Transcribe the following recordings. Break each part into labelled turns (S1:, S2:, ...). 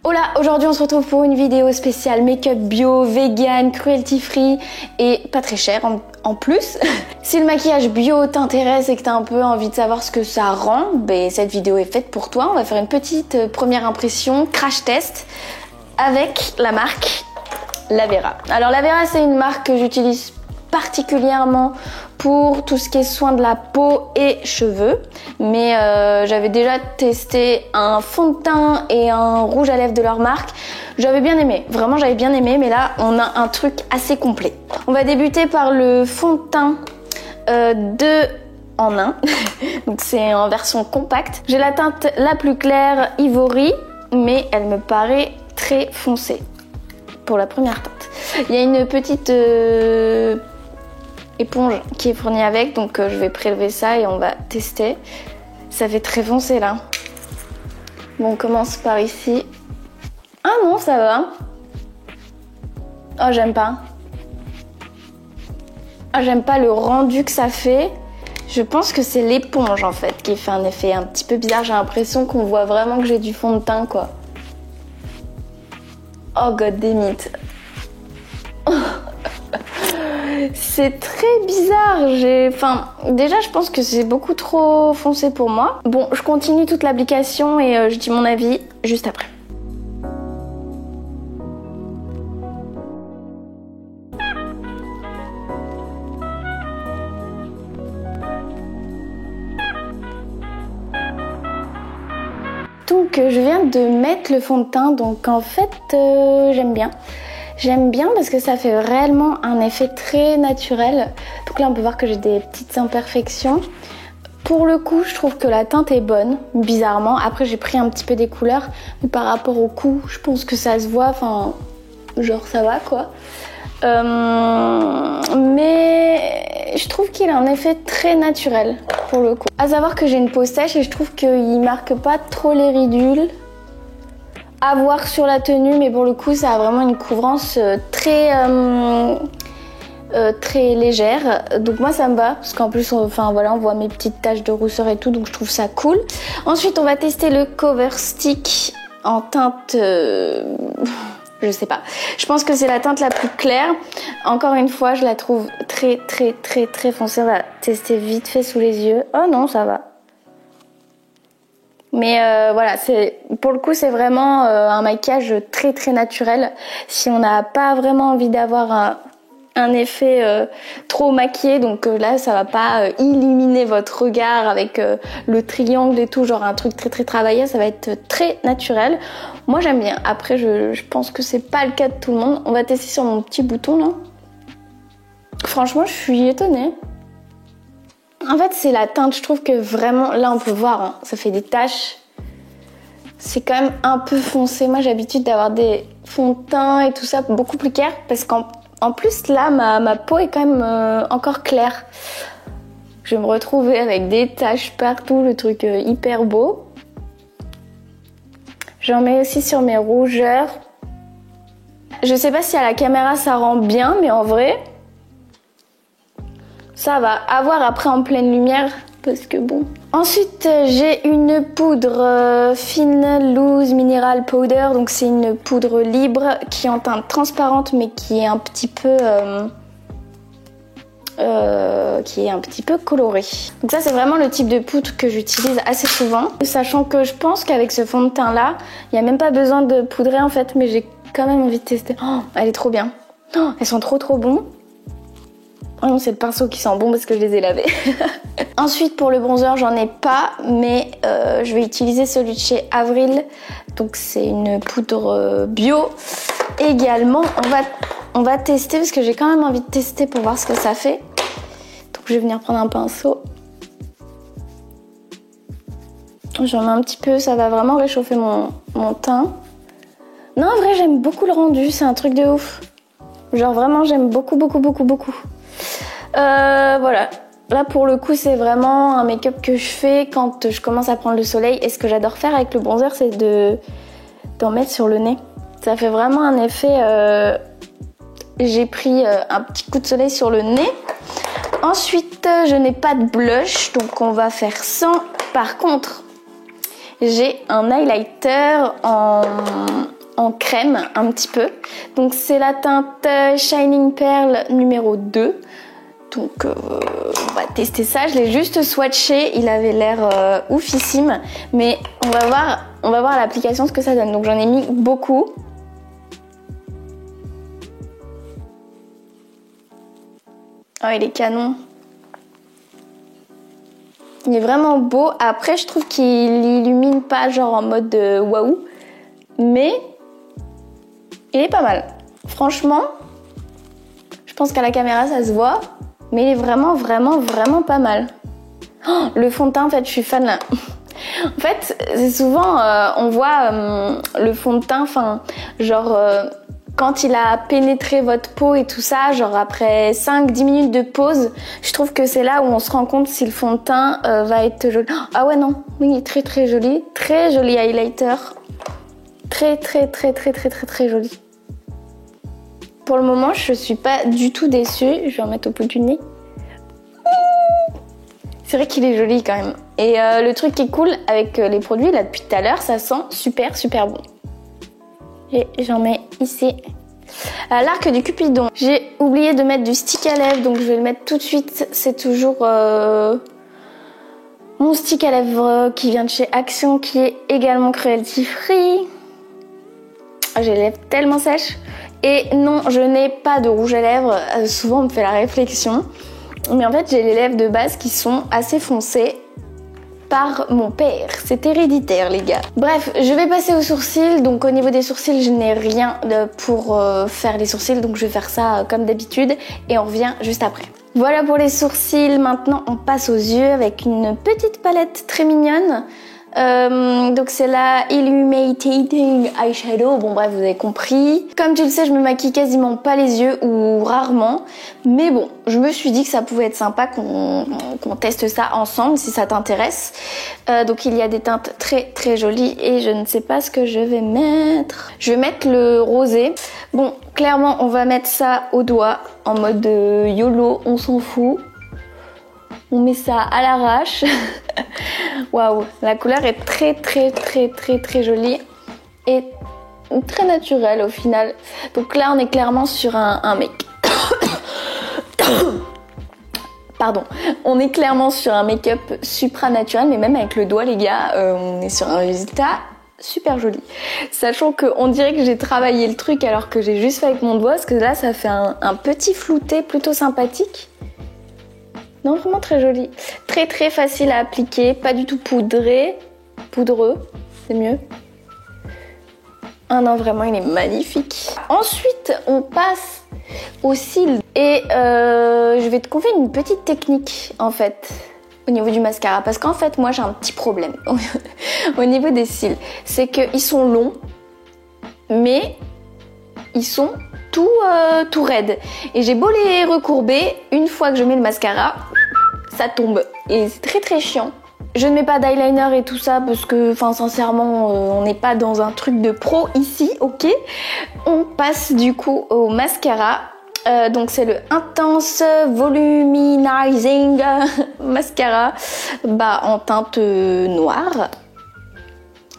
S1: Hola, aujourd'hui on se retrouve pour une vidéo spéciale make-up bio, vegan, cruelty free et pas très cher en plus. Si le maquillage bio t'intéresse et que t'as un peu envie de savoir ce que ça rend, ben cette vidéo est faite pour toi. On va faire une petite première impression, crash test avec la marque Lavera. Alors Lavera, c'est une marque que j'utilise particulièrement pour tout ce qui est soin de la peau et cheveux, mais j'avais déjà testé un fond de teint et un rouge à lèvres de leur marque. J'avais bien aimé, vraiment j'avais bien aimé, mais là on a un truc assez complet. On va débuter par le fond de teint 2 en 1 donc c'est en version compacte. J'ai la teinte la plus claire, Ivory, mais elle me paraît très foncée pour la première teinte. Il y a une petite éponge qui est fournie avec, donc je vais prélever ça et on va tester. Ça fait très foncé là. Bon, on commence par ici. Ah non, ça va. Oh, j'aime pas. Ah, j'aime pas le rendu que ça fait. Je pense que c'est l'éponge en fait qui fait un effet un petit peu bizarre. J'ai l'impression qu'on voit vraiment que j'ai du fond de teint quoi. Oh god damn it. C'est très bizarre, déjà je pense que c'est beaucoup trop foncé pour moi. Bon, je continue toute l'application et je dis mon avis juste après. Donc je viens de mettre le fond de teint, donc en fait j'aime bien. J'aime bien parce que ça fait réellement un effet très naturel. Donc là on peut voir que j'ai des petites imperfections. Pour le coup je trouve que la teinte est bonne, bizarrement. Après j'ai pris un petit peu des couleurs, mais par rapport au cou je pense que ça se voit, enfin genre ça va quoi. Mais je trouve qu'il a un effet très naturel pour le coup. À savoir que j'ai une peau sèche et je trouve qu'il marque pas trop les ridules. À voir sur la tenue, mais pour le coup ça a vraiment une couvrance très légère, donc moi ça me va parce qu'en plus on voit mes petites taches de rousseur et tout, donc je trouve ça cool. Ensuite on va tester le Cover Stick en teinte je sais pas, je pense que c'est la teinte la plus claire. Encore une fois je la trouve très foncée. On va tester vite fait sous les yeux. Oh non, ça va. Mais voilà, pour le coup c'est vraiment un maquillage très naturel. Si on n'a pas vraiment envie d'avoir un effet trop maquillé, donc là ça va pas illuminer votre regard avec le triangle et tout, genre un truc très travaillé, ça va être très naturel. Moi j'aime bien. Après je pense que c'est pas le cas de tout le monde. On va tester sur mon petit bouton là. Franchement je suis étonnée. En fait c'est la teinte, je trouve que vraiment, là on peut voir, hein, ça fait des taches. C'est quand même un peu foncé. Moi j'ai l'habitude d'avoir des fonds de teint et tout ça beaucoup plus clair, parce qu'en plus là ma peau est quand même encore claire. Je vais me retrouver avec des taches partout, le truc hyper beau. J'en mets aussi sur mes rougeurs. Je sais pas si à la caméra ça rend bien, mais en vrai ça va. À voir après en pleine lumière, parce que bon. Ensuite, j'ai une poudre fine loose mineral powder. Donc c'est une poudre libre qui est en teinte transparente, mais qui est un petit peu colorée. Donc ça c'est vraiment le type de poudre que j'utilise assez souvent. Sachant que je pense qu'avec ce fond de teint là, il n'y a même pas besoin de poudrer en fait, mais j'ai quand même envie de tester. Oh, elle est trop bien. Oh, elles sont trop bon. Oh non, c'est le pinceau qui sent bon parce que je les ai lavés. Ensuite, pour le bronzer, j'en ai pas, mais je vais utiliser celui de chez Avril. Donc c'est une poudre bio. Également, on va tester parce que j'ai quand même envie de tester pour voir ce que ça fait. Donc je vais venir prendre un pinceau. J'en mets un petit peu, ça va vraiment réchauffer mon teint. Non, en vrai, j'aime beaucoup le rendu, c'est un truc de ouf. Genre vraiment, j'aime beaucoup. Voilà, là pour le coup c'est vraiment un make-up que je fais quand je commence à prendre le soleil, et ce que j'adore faire avec le bronzer c'est d'en mettre sur le nez. Ça fait vraiment un effet, j'ai pris un petit coup de soleil sur le nez. Ensuite je n'ai pas de blush, donc on va faire sans. Par contre j'ai un highlighter en en crème un petit peu. Donc c'est la teinte Shining Pearl numéro 2. Donc on va tester ça. Je l'ai juste swatché, il avait l'air oufissime. Mais on va voir à l'application ce que ça donne. Donc j'en ai mis beaucoup. Oh, il est canon. Il est vraiment beau. Après, je trouve qu'il illumine pas genre en mode waouh. Mais il est pas mal. Franchement, je pense qu'à la caméra, ça se voit. Mais il est vraiment pas mal. Oh, le fond de teint, en fait, je suis fan là. En fait, c'est souvent, on voit le fond de teint, enfin, genre... quand il a pénétré votre peau et tout ça, genre après 5-10 minutes de pause, je trouve que c'est là où on se rend compte si le fond de teint va être joli. Ah ouais non, oui, très joli. Très joli highlighter. Très joli. Pour le moment, je suis pas du tout déçue. Je vais en mettre au bout du nez. C'est vrai qu'il est joli quand même. Et le truc qui est cool avec les produits là depuis tout à l'heure, ça sent super bon. Et j'en mets ici. L'arc du Cupidon. J'ai oublié de mettre du stick à lèvres, donc je vais le mettre tout de suite. C'est toujours mon stick à lèvres qui vient de chez Action, qui est également cruelty free. J'ai les lèvres tellement sèches. Et non, je n'ai pas de rouge à lèvres. Souvent on me fait la réflexion. Mais en fait j'ai les lèvres de base qui sont assez foncées. Par mon père, c'est héréditaire les gars. Bref, je vais passer aux sourcils. Donc au niveau des sourcils, je n'ai rien pour faire les sourcils, donc je vais faire ça comme d'habitude et on revient juste après. Voilà pour les sourcils. Maintenant on passe aux yeux avec une petite palette très mignonne. Donc c'est la Illuminating Eyeshadow, bon bref vous avez compris. Comme tu le sais, je me maquille quasiment pas les yeux ou rarement, mais bon je me suis dit que ça pouvait être sympa qu'on teste ça ensemble si ça t'intéresse. Donc il y a des teintes très jolies et je ne sais pas ce que je vais mettre. Je vais mettre le rosé. Bon clairement on va mettre ça au doigt en mode YOLO, on s'en fout. On met ça à l'arrache. Waouh, la couleur est très jolie et très naturelle au final. Donc là, on est clairement sur un make. Pardon. On est clairement sur un make-up supranaturel, mais même avec le doigt, les gars, on est sur un résultat super joli. Sachant qu'on dirait que j'ai travaillé le truc alors que j'ai juste fait avec mon doigt, parce que là, ça fait un petit flouté plutôt sympathique. Non, vraiment très joli. Très facile à appliquer, pas du tout poudreux, c'est mieux. Ah non, vraiment, il est magnifique. Ensuite, on passe aux cils. Et je vais te confier une petite technique, en fait, au niveau du mascara. Parce qu'en fait, moi, j'ai un petit problème au niveau des cils. C'est qu'ils sont longs, mais ils sont tout raides. Et j'ai beau les recourber, une fois que je mets le mascara, ça tombe. Et c'est très chiant. Je ne mets pas d'eyeliner et tout ça parce que, enfin, sincèrement, on n'est pas dans un truc de pro ici, ok. On passe du coup au mascara. Donc c'est le Intense Volumizing Mascara en teinte noire.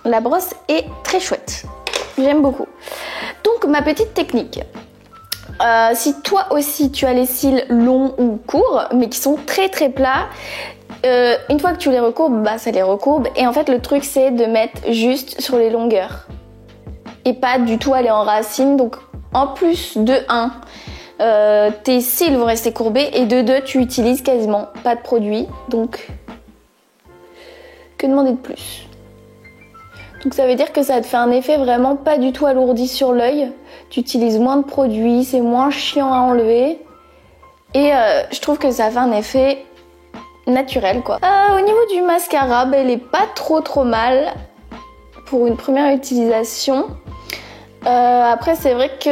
S1: La brosse est très chouette. J'aime beaucoup. Donc ma petite technique. Si toi aussi tu as les cils longs ou courts, mais qui sont très plats, une fois que tu les recourbes, ça les recourbe. Et en fait le truc c'est de mettre juste sur les longueurs. Et pas du tout aller en racine. Donc en plus de 1, tes cils vont rester courbés. Et de 2, tu utilises quasiment pas de produit. Donc que demander de plus? Donc ça veut dire que ça te fait un effet vraiment pas du tout alourdi sur l'œil. Tu utilises moins de produits, c'est moins chiant à enlever. Et je trouve que ça fait un effet naturel quoi. Au niveau du mascara, il est pas trop mal pour une première utilisation. Après c'est vrai que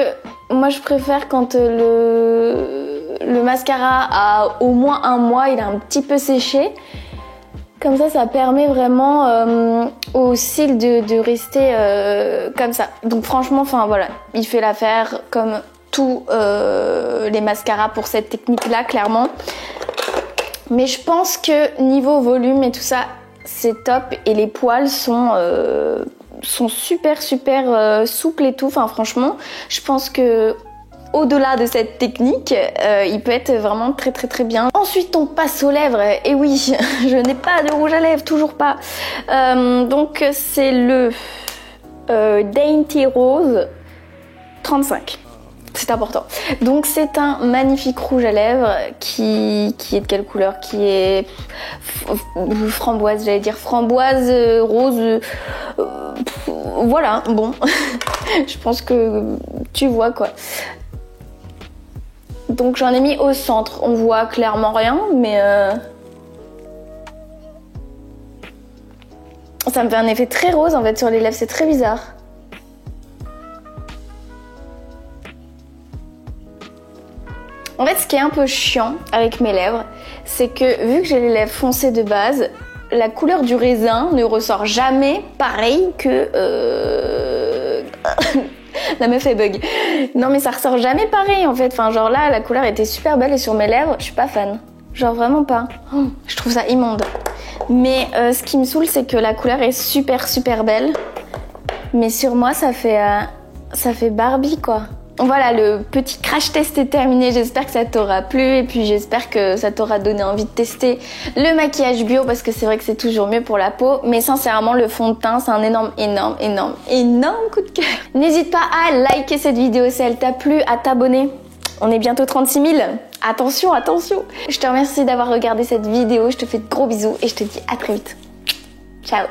S1: moi je préfère quand le mascara a au moins un mois, il a un petit peu séché. Comme ça permet vraiment aux cils de rester comme ça. Donc franchement, voilà, il fait l'affaire comme tous les mascaras pour cette technique-là, clairement. Mais je pense que niveau volume et tout ça, c'est top. Et les poils sont sont super souples et tout. Enfin franchement, je pense que au-delà de cette technique, il peut être vraiment très bien. Ensuite, on passe aux lèvres. Et oui, je n'ai pas de rouge à lèvres, toujours pas. Donc c'est le Dainty Rose 35. C'est important. Donc c'est un magnifique rouge à lèvres qui est de quelle couleur? Qui est framboise, j'allais dire framboise, rose. Voilà, bon. Je pense que tu vois quoi. Donc j'en ai mis au centre. On voit clairement rien, mais ça me fait un effet très rose en fait sur les lèvres. C'est très bizarre. En fait, ce qui est un peu chiant avec mes lèvres, c'est que vu que j'ai les lèvres foncées de base, la couleur du raisin ne ressort jamais pareil que... La meuf est bug. Non mais ça ressort jamais pareil en fait. Enfin genre là, la couleur était super belle et sur mes lèvres, je suis pas fan. Genre vraiment pas. Oh, je trouve ça immonde. Mais ce qui me saoule, c'est que la couleur est super belle. Mais sur moi, ça fait Barbie quoi. Voilà, le petit crash test est terminé, j'espère que ça t'aura plu et puis j'espère que ça t'aura donné envie de tester le maquillage bio parce que c'est vrai que c'est toujours mieux pour la peau, mais sincèrement le fond de teint c'est un énorme coup de cœur. N'hésite pas à liker cette vidéo si elle t'a plu, à t'abonner, on est bientôt 36 000, attention. Je te remercie d'avoir regardé cette vidéo, je te fais de gros bisous et je te dis à très vite. Ciao.